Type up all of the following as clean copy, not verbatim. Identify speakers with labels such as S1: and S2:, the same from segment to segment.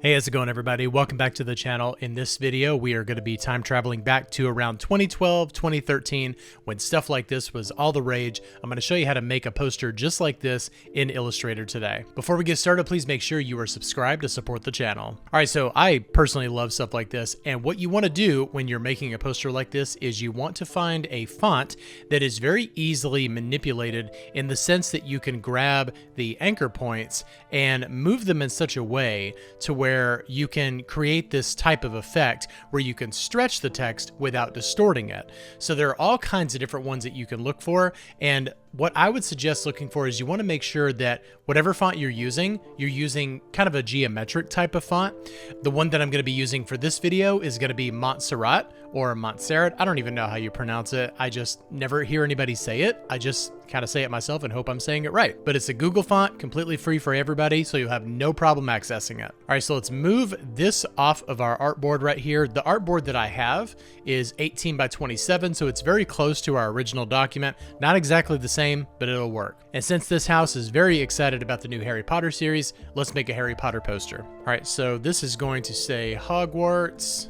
S1: Hey, how's it going, everybody? Welcome back to the channel. In this video, we are going to be time traveling back to around 2012, 2013, when stuff like this was all the rage. I'm going to show you how to make a poster just like this in Illustrator today. Before we get started, please make sure you are subscribed to support the channel. All right, so I personally love stuff like this, and what you want to do when you're making a poster like this is you want to find a font that is very easily manipulated in the sense that you can grab the anchor points and move them in such a way to where you can create this type of effect where you can stretch the text without distorting it. So there are all kinds of different ones that you can look for, and what I would suggest looking for is you want to make sure that whatever font you're using kind of a geometric type of font. The one that I'm going to be using for this video is going to be Montserrat or Montserrat. I don't even know how you pronounce it. I just never hear anybody say it. I just kind of say it myself and hope I'm saying it right. But it's a Google font, completely free for everybody, so you'll have no problem accessing it. All right, so let's move this off of our artboard right here. The artboard that I have is 18 by 27, so it's very close to our original document. Not exactly the same, but it'll work. And since this house is very excited about the new Harry Potter series, let's make a Harry Potter poster. All right, so this is going to say Hogwarts.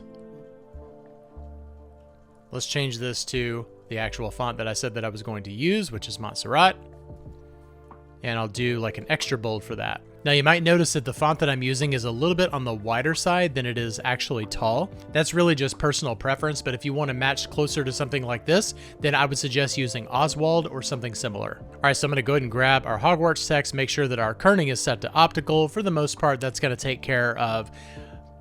S1: Let's change this to the actual font that I said that I was going to use, which is Montserrat. And I'll do like an extra bold for that. Now you might notice that the font that I'm using is a little bit on the wider side than it is actually tall. That's really just personal preference, but if you want to match closer to something like this, then I would suggest using Oswald or something similar. All right, so I'm going to go ahead and grab our Hogwarts text, make sure that our kerning is set to optical. For the most part, that's going to take care of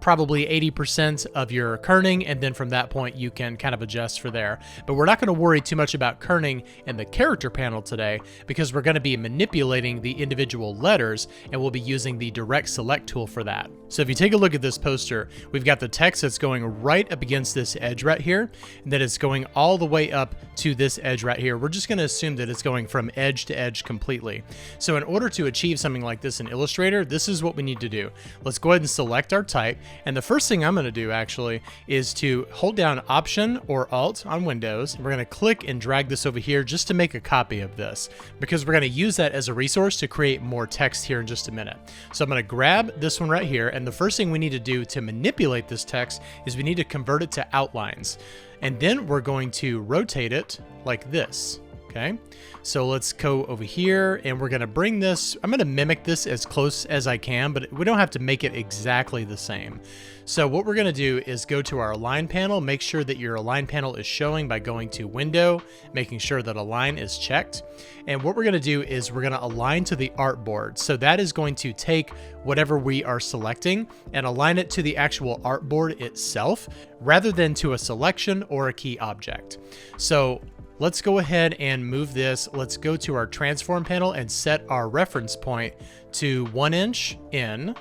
S1: probably 80% of your kerning, and then from that point you can kind of adjust for there. But we're not going to worry too much about kerning in the character panel today because we're going to be manipulating the individual letters, and we'll be using the direct select tool for that. So if you take a look at this poster, we've got the text that's going right up against this edge right here, and that it's going all the way up to this edge right here. We're just going to assume that it's going from edge to edge completely. So in order to achieve something like this in Illustrator, this is what we need to do. Let's go ahead and select our type. And the first thing I'm going to do actually is to hold down Option or Alt on Windows. We're going to click and drag this over here just to make a copy of this, because we're going to use that as a resource to create more text here in just a minute. So I'm going to grab this one right here, and the first thing we need to do to manipulate this text is we need to convert it to outlines. And then we're going to rotate it like this. Okay, so let's go over here and we're going to bring this, I'm going to mimic this as close as I can, but we don't have to make it exactly the same. So what we're going to do is go to our Align panel, make sure that your Align panel is showing by going to Window, making sure that Align is checked. And what we're going to do is we're going to align to the artboard. So that is going to take whatever we are selecting and align it to the actual artboard itself, rather than to a selection or a key object. So let's go ahead and move this. Let's go to our transform panel and set our reference point to 1 inch in.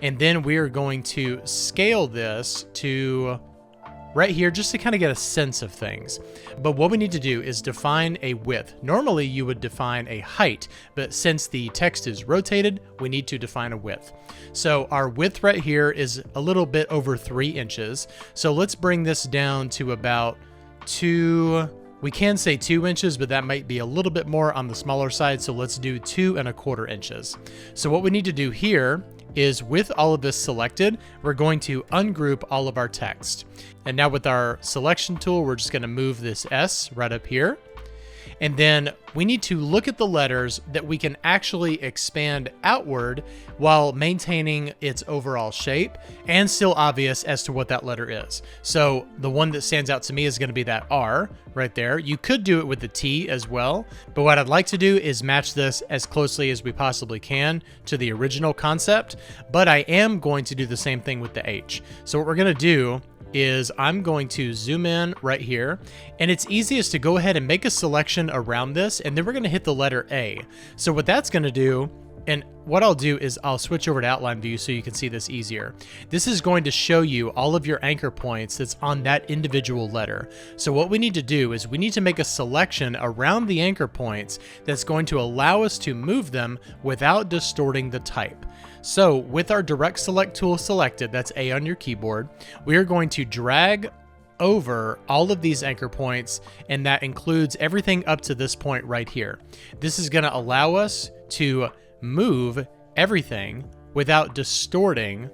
S1: And then we're going to scale this to right here just to kind of get a sense of things. But what we need to do is define a width. Normally you would define a height, but since the text is rotated, we need to define a width. So our width right here is a little bit over 3 inches. So let's bring this down to about we can say 2 inches, but that might be a little bit more on the smaller side. So let's do 2 1/4 inches. So what we need to do here is, with all of this selected, we're going to ungroup all of our text. And now with our selection tool, we're just going to move this S right up here. And then we need to look at the letters that we can actually expand outward while maintaining its overall shape and still obvious as to what that letter is. So the one that stands out to me is going to be that R right there. You could do it with the T as well, but what I'd like to do is match this as closely as we possibly can to the original concept, but I am going to do the same thing with the H. So what we're going to do is I'm going to zoom in right here, and it's easiest to go ahead and make a selection around this, and then we're going to hit the letter A. So what that's going to do, and what I'll do is I'll switch over to outline view so you can see this easier. This is going to show you all of your anchor points that's on that individual letter. So what we need to do is we need to make a selection around the anchor points that's going to allow us to move them without distorting the type. So with our direct select tool selected, that's A on your keyboard, we are going to drag over all of these anchor points, and that includes everything up to this point right here. This is going to allow us to move everything without distorting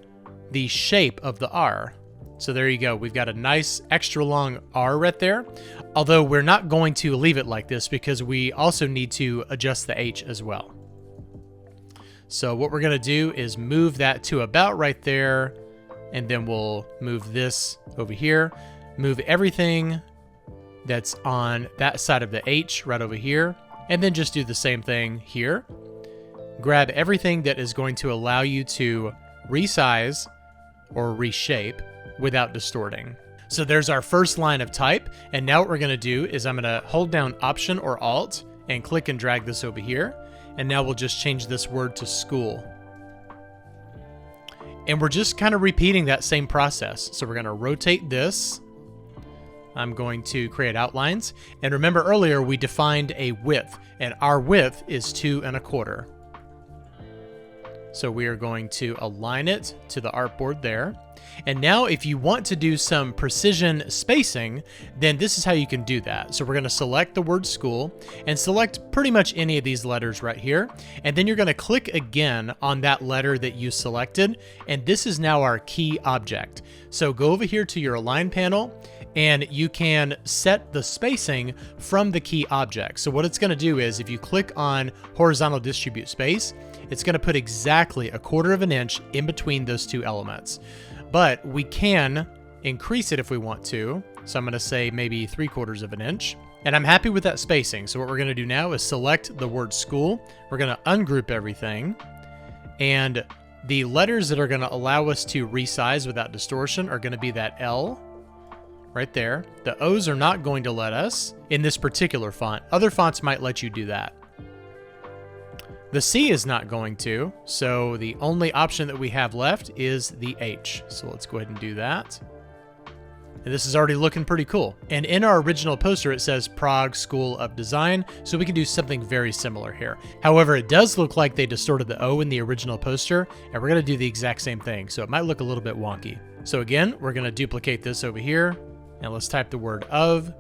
S1: the shape of the R. So there you go. We've got a nice extra long R right there. Although we're not going to leave it like this because we also need to adjust the H as well. So what we're going to do is move that to about right there. And then we'll move this over here. Move everything that's on that side of the H right over here. And then just do the same thing here. Grab everything that is going to allow you to resize or reshape without distorting. So there's our first line of type. And now what we're going to do is I'm going to hold down Option or Alt and click and drag this over here. And now we'll just change this word to school. And we're just kind of repeating that same process. So we're going to rotate this. I'm going to create outlines. And remember earlier we defined a width, and our width is 2 1/4. So we are going to align it to the artboard there. And now if you want to do some precision spacing, then this is how you can do that. So we're going to select the word school and select pretty much any of these letters right here. And then you're going to click again on that letter that you selected. And this is now our key object. So go over here to your align panel and you can set the spacing from the key object. So what it's going to do is if you click on horizontal distribute space, it's going to put exactly 1/4 inch in between those two elements. But we can increase it if we want to. So I'm going to say maybe 3/4 inch. And I'm happy with that spacing. So what we're going to do now is select the word school. We're going to ungroup everything. And the letters that are going to allow us to resize without distortion are going to be that L right there. The O's are not going to let us in this particular font. Other fonts might let you do that. The C is not going to, so the only option that we have left is the H. So let's go ahead and do that. And this is already looking pretty cool. And in our original poster, it says Prague School of Design, so we can do something very similar here. However, it does look like they distorted the O in the original poster, and we're gonna do the exact same thing, so it might look a little bit wonky. So again, we're gonna duplicate this over here, and let's type the word of.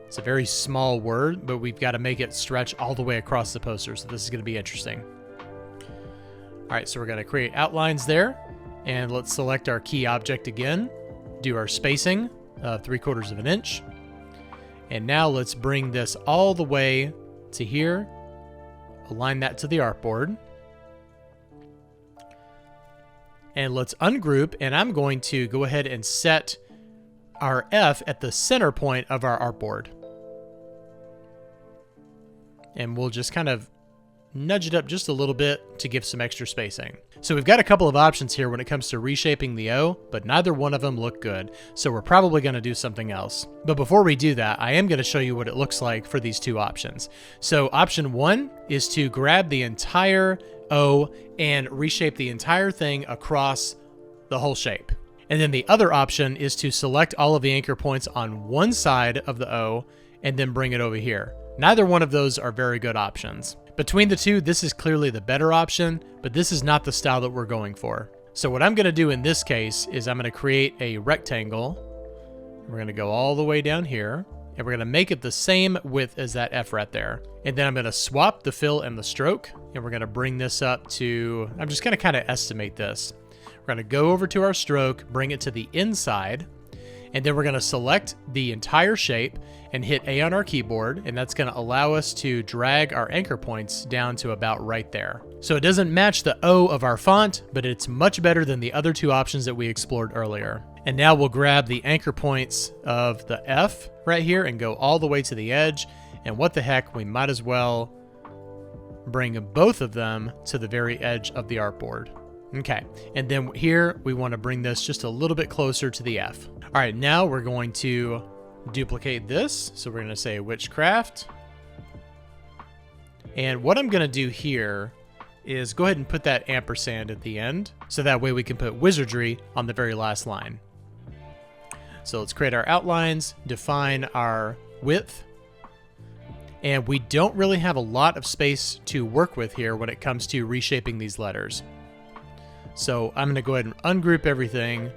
S1: It's a very small word, but we've got to make it stretch all the way across the poster, so this is going to be interesting. All right, so we're going to create outlines there, and let's select our key object again, do our spacing of 3/4 inch, and now let's bring this all the way to here, align that to the artboard, and let's ungroup, and I'm going to go ahead and set our F at the center point of our artboard. And we'll just kind of nudge it up just a little bit to give some extra spacing. So we've got a couple of options here when it comes to reshaping the O, but neither one of them look good. So we're probably going to do something else. But before we do that, I am going to show you what it looks like for these two options. So option 1 is to grab the entire O and reshape the entire thing across the whole shape. And then the other option is to select all of the anchor points on one side of the O and then bring it over here. Neither one of those are very good options. Between the two, this is clearly the better option, but this is not the style that we're going for. So what I'm going to do in this case is I'm going to create a rectangle. We're going to go all the way down here, and we're going to make it the same width as that F right there. And then I'm going to swap the fill and the stroke, and we're going to bring this up to, I'm just going to kind of estimate this. We're going to go over to our stroke, bring it to the inside, and then we're going to select the entire shape and hit A on our keyboard, and that's going to allow us to drag our anchor points down to about right there. So it doesn't match the O of our font, but it's much better than the other two options that we explored earlier. And now we'll grab the anchor points of the F right here and go all the way to the edge, and what the heck, we might as well bring both of them to the very edge of the artboard. Okay, and then here we want to bring this just a little bit closer to the F. All right, now we're going to duplicate this. So we're going to say witchcraft. And what I'm going to do here is go ahead and put that ampersand at the end, so that way we can put wizardry on the very last line. So let's create our outlines, define our width. And we don't really have a lot of space to work with here when it comes to reshaping these letters. So I'm going to go ahead and ungroup everything.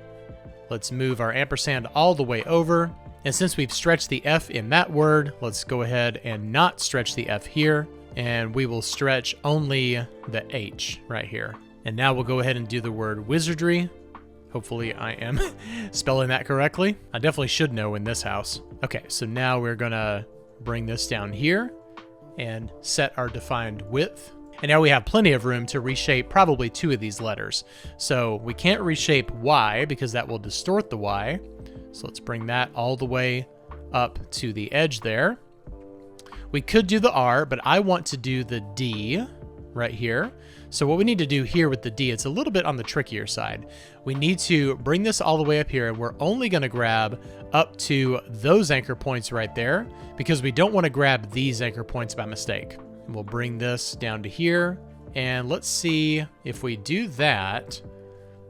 S1: Let's move our ampersand all the way over. And since we've stretched the F in that word, let's go ahead and not stretch the F here. And we will stretch only the H right here. And now we'll go ahead and do the word wizardry. Hopefully I am spelling that correctly. I definitely should know in this house. Okay, so now we're gonna bring this down here and set our defined width. And now we have plenty of room to reshape probably 2 of these letters. So we can't reshape Y because that will distort the Y. So let's bring that all the way up to the edge there. We could do the R, but I want to do the D right here. So what we need to do here with the D, it's a little bit on the trickier side. We need to bring this all the way up here, and we're only going to grab up to those anchor points right there because we don't want to grab these anchor points by mistake. And we'll bring this down to here, and let's see if we do that,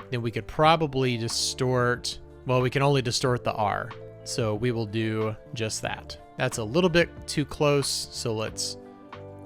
S1: then we could probably distort, well, we can only distort the R. So we will do just that. That's a little bit too close, so let's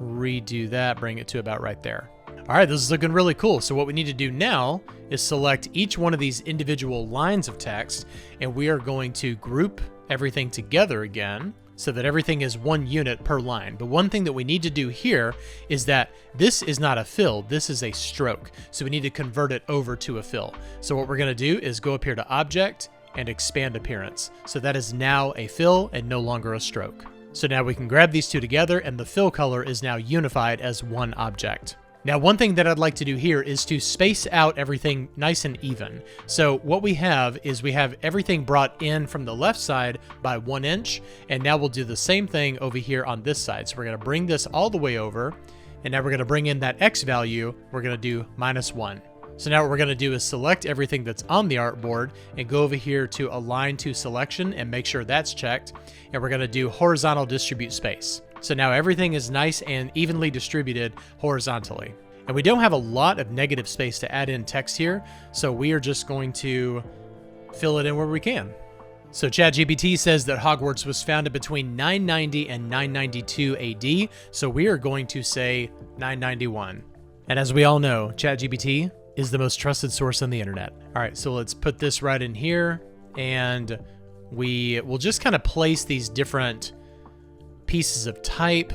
S1: redo that, bring it to about right there. All right, this is looking really cool. So what we need to do now is select each one of these individual lines of text, and we are going to group everything together again so that everything is 1 unit per line. But one thing that we need to do here is that this is not a fill, this is a stroke. So we need to convert it over to a fill. So what we're gonna do is go up here to Object and Expand Appearance. So that is now a fill and no longer a stroke. So now we can grab these 2 together, and the fill color is now unified as one object. Now, one thing that I'd like to do here is to space out everything nice and even. So what we have is we have everything brought in from the left side by 1 inch, and now we'll do the same thing over here on this side. So we're gonna bring this all the way over, and now we're gonna bring in that X value, we're gonna do -1. So now what we're gonna do is select everything that's on the artboard and go over here to Align to Selection and make sure that's checked. And we're gonna do Horizontal Distribute Space. So now everything is nice and evenly distributed horizontally. And we don't have a lot of negative space to add in text here, so we are just going to fill it in where we can. So ChatGPT says that Hogwarts was founded between 990 and 992 AD, so we are going to say 991. And as we all know, ChatGPT is the most trusted source on the internet. All right, so let's put this right in here, and we will just kind of place these different pieces of type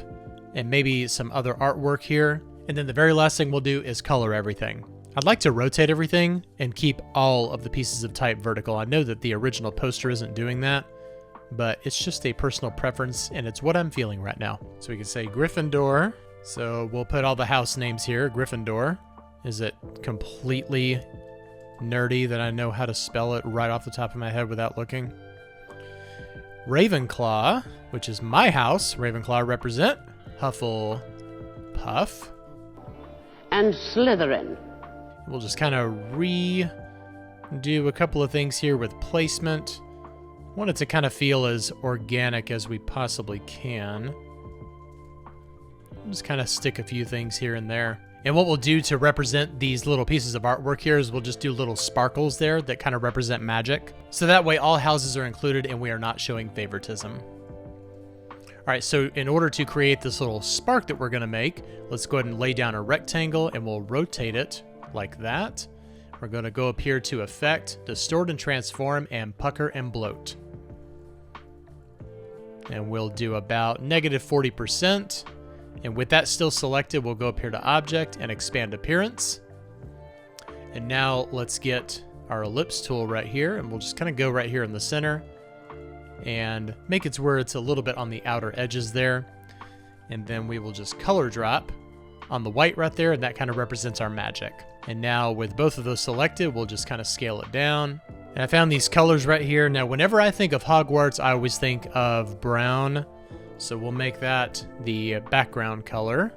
S1: and maybe some other artwork here. And then the very last thing we'll do is color everything. I'd like to rotate everything and keep all of the pieces of type vertical. I know that the original poster isn't doing that, but it's just a personal preference and it's what I'm feeling right now. So we can say Gryffindor. So we'll put all the house names here. Gryffindor. Is it completely nerdy that I know how to spell it right off the top of my head without looking? Ravenclaw, which is my house. Ravenclaw represent Hufflepuff.
S2: And Slytherin.
S1: We'll just kind of redo a couple of things here with placement. I want it to kind of feel as organic as we possibly can. Just kind of stick a few things here and there. And what we'll do to represent these little pieces of artwork here is we'll just do little sparkles there that kind of represent magic. So that way all houses are included and we are not showing favoritism. All right, so in order to create this little spark that we're gonna make, let's go ahead and lay down a rectangle and we'll rotate it like that. We're gonna go up here to Effect, Distort and Transform, and Pucker and Bloat. And we'll do about -40%. And with that still selected, we'll go up here to Object and Expand Appearance. And now let's get our ellipse tool right here, and we'll just kind of go right here in the center and make it to where it's a little bit on the outer edges there. And then we will just color drop on the white right there, and that kind of represents our magic. And now with both of those selected, we'll just kind of scale it down. And I found these colors right here. Now, whenever I think of Hogwarts, I always think of brown. So we'll make that the background color,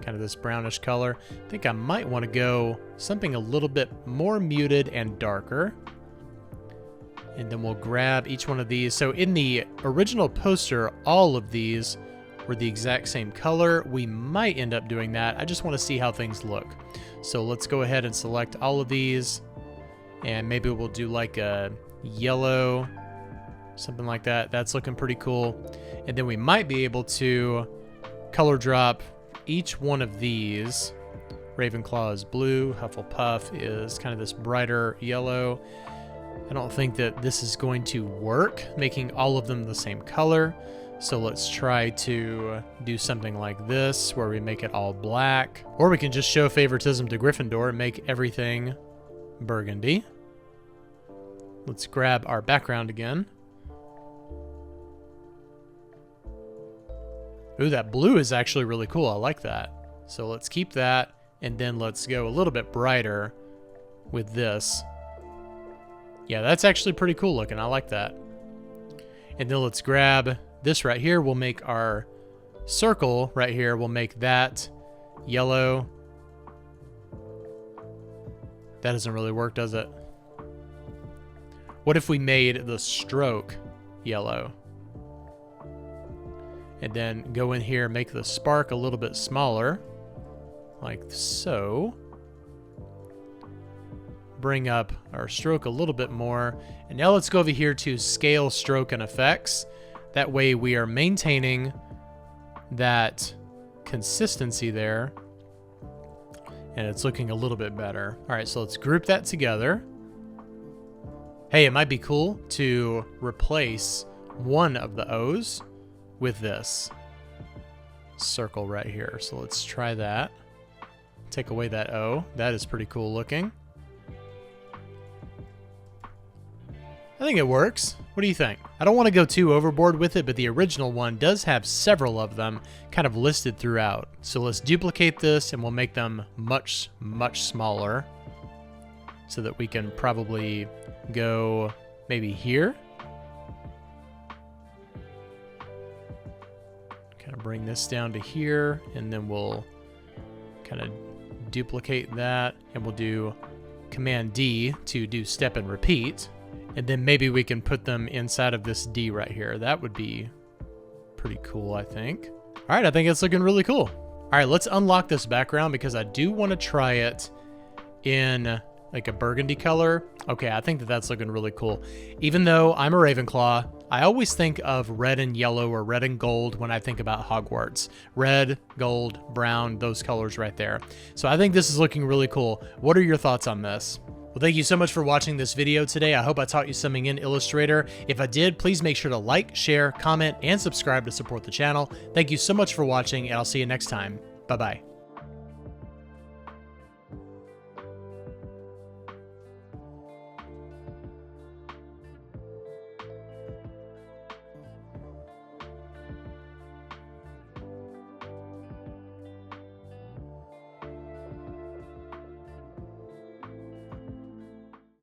S1: kind of this brownish color. I think I might want to go something a little bit more muted and darker. And then we'll grab each one of these. So in the original poster, all of these were the exact same color. We might end up doing that. I just want to see how things look. So let's go ahead and select all of these. And maybe we'll do like a yellow, something like that. That's looking pretty cool. And then we might be able to color drop each one of these. Ravenclaw is blue. Hufflepuff is kind of this brighter yellow. I don't think that this is going to work, making all of them the same color. So let's try to do something like this, where we make it all black. Or we can just show favoritism to Gryffindor and make everything burgundy. Let's grab our background again. Ooh, that blue is actually really cool. I like that. So let's keep that, and then let's go a little bit brighter with this. Yeah, that's actually pretty cool looking. I like that. And then let's grab this right here. We'll make our circle right here. We'll make that yellow. That doesn't really work, does it? What if we made the stroke yellow? And then go in here, make the spark a little bit smaller, like so. Bring up our stroke a little bit more. And now let's go over here to scale, stroke, and effects. That way we are maintaining that consistency there. And it's looking a little bit better. All right, so let's group that together. Hey, it might be cool to replace one of the O's with this circle right here. So let's try that. Take away that O. That is pretty cool looking. I think it works. What do you think? I don't want to go too overboard with it, but the original one does have several of them kind of listed throughout. So let's duplicate this and we'll make them much, much smaller so that we can probably go maybe here. Kind of bring this down to here, and then we'll kind of duplicate that, and we'll do Command D to do step and repeat. And then maybe we can put them inside of this D right here. That would be pretty cool, I think. All right, I think it's looking really cool. All right, let's unlock this background because I do want to try it in like a burgundy color. Okay, I think that that's looking really cool. Even though I'm a Ravenclaw, I always think of red and yellow or red and gold when I think about Hogwarts. Red, gold, brown, those colors right there. So I think this is looking really cool. What are your thoughts on this? Well, thank you so much for watching this video today. I hope I taught you something in Illustrator. If I did, please make sure to like, share, comment, and subscribe to support the channel. Thank you so much for watching, and I'll see you next time. Bye-bye.